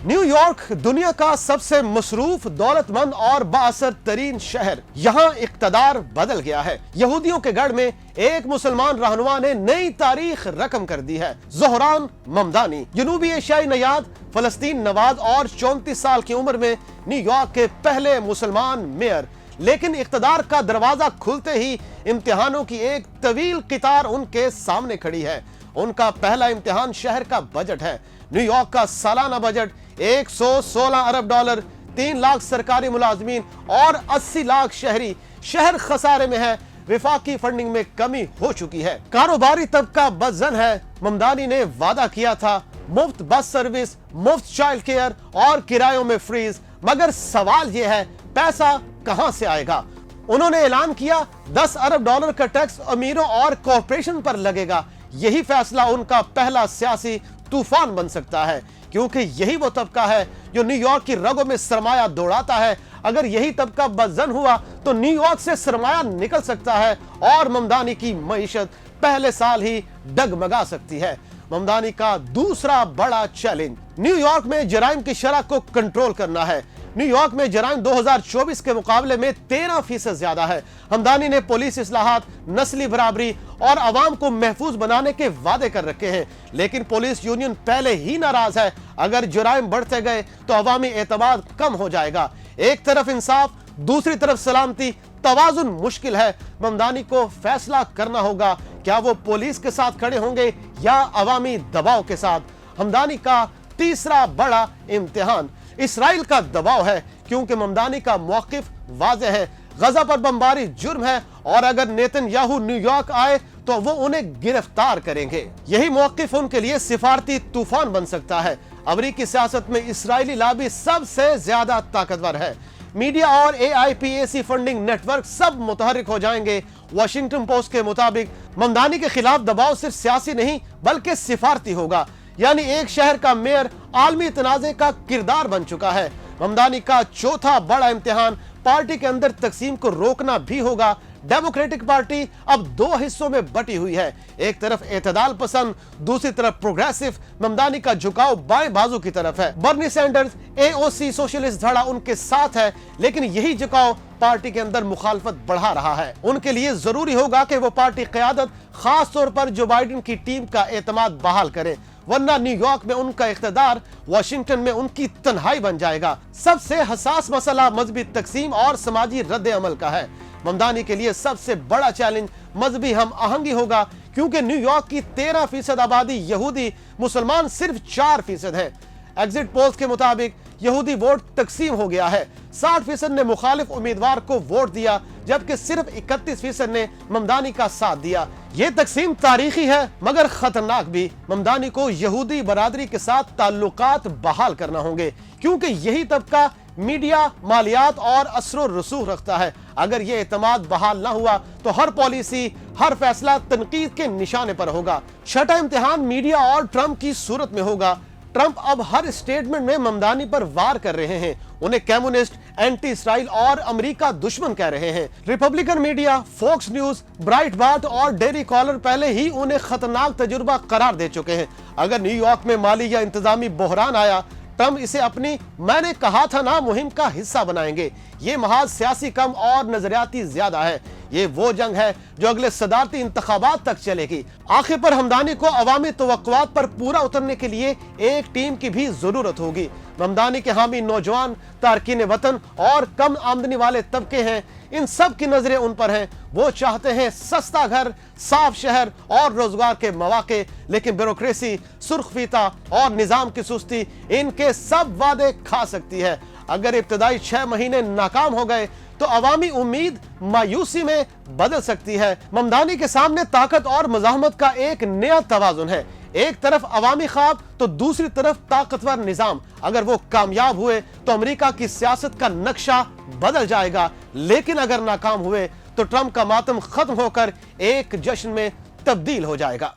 New York दुनिया का सबसे मसरूफ, दौलतमंद और बाअसर तरीन शहर। यहाँ इक़्तिदार बदल गया है। यहूदियों के गढ़ में एक मुसलमान रहनुमा ने नई तारीख रकम कर दी है। ज़ोहरान ममदानी, जनूबी एशियाई नयाद, फलस्तीन नवाज और 34 साल की उम्र में न्यूयॉर्क के पहले मुसलमान मेयर। लेकिन इक़्तिदार का दरवाजा खुलते ही इम्तिहानों की एक तवील कतार उनके सामने खड़ी है। उनका पहला इम्तिहान शहर का बजट है। न्यूयॉर्क का सालाना बजट 116 अरब डॉलर, 3 लाख सरकारी मुलाजमीन और 80 लाख शहरी। शहर खसारे में है। विफाकी फंडिंग में कमी हो चुकी है। कारोबारी तबका बदजन है। ममदानी ने वादा किया था मुफ्त बस सर्विस, मुफ्त चाइल्ड केयर और किरायों में फ्रीज, मगर सवाल यह है पैसा कहां से आएगा। उन्होंने ऐलान किया 10 अरब डॉलर का टैक्स अमीरों और कॉरपोरेशन पर लगेगा। यही फैसला उनका पहला सियासी तूफान बन सकता है, क्योंकि यही वो तबका है जो न्यूयॉर्क की रगों में सरमाया दौड़ाता है। अगर यही तबका बदजन हुआ तो न्यूयॉर्क से सरमाया निकल सकता है और ममदानी की मईशत पहले साल ही डगमगा सकती है। ममदानी का दूसरा बड़ा चैलेंज न्यूयॉर्क में जराइम की शरह को कंट्रोल करना है। न्यूयॉर्क में जराइम 2024 के मुकाबले में 13% ज्यादा है। हमदानी ने पुलिस इस्लाहात, नस्ली बराबरी और अवाम को महफूज बनाने के वादे कर रखे हैं, लेकिन पुलिस यूनियन पहले ही नाराज है। अगर जराइम बढ़ते गए तो अवामी एतमाद कम हो जाएगा। एक तरफ इंसाफ, दूसरी तरफ सलामती, तवाजुन मुश्किल है। ममदानी को फैसला करना होगा, क्या वो पुलिस के साथ खड़े होंगे या अवामी दबाव के साथ। हमदानी का तीसरा बड़ा इम्तिहान इसराइल का दबाव है, क्योंकि ममदानी का मौकिफ वाज़ेह है। गजा पर बमबारी जुर्म है और अगर नेतन्याहू न्यूयॉर्क आए तो वो उन्हें गिरफ्तार करेंगे। यही मौकिफ उनके लिए सिफारती तूफान बन सकता है। अमरीकी सियासत में इसराइली लॉबी सबसे ज्यादा ताकतवर है। मीडिया और AIPAC फंडिंग नेटवर्क सब मुतहरिक हो जाएंगे। वाशिंगटन पोस्ट के मुताबिक ममदानी के खिलाफ दबाव सिर्फ सियासी नहीं बल्कि सिफारती होगा, यानी एक शहर का मेयर आलमी तनाज़े का किरदार बन चुका है। ममदानी का चौथा बड़ा इम्तिहान पार्टी के अंदर तकसीम को रोकना भी होगा। डेमोक्रेटिक पार्टी अब 2 हिस्सों में बटी हुई है, एक तरफ एतदाल पसंद, दूसरी तरफ प्रोग्रेसिव। ममदानी का झुकाव बाएं बाजू की तरफ है। बर्नी सैंडर्स AOC सोशलिस्ट धड़ा उनके साथ है, लेकिन यही झुकाव पार्टी के अंदर मुखालफत बढ़ा रहा है। उनके लिए जरूरी होगा कि वो पार्टी क़यादत, खास तौर पर जो बाइडेन की टीम का एतमाद बहाल करे, वरना न्यूयॉर्क में उनका इख्तिदार वाशिंगटन में उनकी तन्हाई बन जाएगा। सबसे हसास मसला मजहबी तकसीम और समाजी रद्द अमल का है। ममदानी के लिए सबसे बड़ा चैलेंज मजहबी हम आहंगी होगा, क्योंकि न्यूयॉर्क की 13% आबादी यहूदी, मुसलमान सिर्फ 4% है। एग्जिट पोल्स के मुताबिक यहूदी वोट तकसीम हो गया है। 60% ने मुखालिफ उम्मीदवार को वोट दिया, जबकि सिर्फ 31% ने ममदानी का साथ दिया। ये तकसीम तारीखी है मगर खतरनाक भी। ममदानी को यहूदी बरादरी के साथ ताल्लुकात बहाल करना होंगे, क्योंकि यही तबका मीडिया, मालियात और असर रसूख रखता है। अगर ये एतमाद बहाल ना हुआ तो हर पॉलिसी, हर फैसला तनकीद के निशाने पर होगा। छठा इम्तिहान मीडिया और ट्रंप की सूरत में होगा। ट्रंप अब हर स्टेटमेंट में ममदानी पर वार कर रहे हैं, उन्हें कम्युनिस्ट, एंटी इसराइल और अमेरिका दुश्मन कह रहे हैं। रिपब्लिकन मीडिया, फॉक्स न्यूज, ब्राइटबार्ट और डेली कॉलर पहले ही उन्हें खतरनाक तजुर्बा करार दे चुके हैं। अगर न्यूयॉर्क में माली या इंतजामी बहरान आया, ट्रंप इसे अपनी मैंने कहा था ना मुहिम का हिस्सा बनाएंगे। ये महाज सियासी कम और नजरियाती ज्यादा है। ये वो जंग है जो अगले सदारती इंतखाबात तक चलेगी। आखिर पर हमदानी को अवामी तवक्कुआत पर पूरा उतरने के लिए एक टीम की भी जरूरत होगी। ममदानी के हामी नौजवान, तारकीन वतन और कम आमदनी वाले तबके हैं। इन सब की नजरें उन पर हैं। वो चाहते हैं सस्ता घर, साफ शहर और रोजगार के मौके, लेकिन ब्यूरोक्रेसी, सुर्खफीता और निजाम की सुस्ती इनके सब वादे खा सकती है। अगर इब्तदाई 6 महीने नाकाम हो गए तो अवामी उम्मीद मायूसी में बदल सकती है। ममदानी के सामने ताकत और मज़ाहमत का एक नया तवाजुन है। एक तरफ अवामी ख्वाब तो दूसरी तरफ ताकतवर निजाम। अगर वो कामयाब हुए तो अमेरिका की सियासत का नक्शा बदल जाएगा, लेकिन अगर नाकाम हुए तो ट्रंप का मातम खत्म होकर एक जश्न में तब्दील हो जाएगा।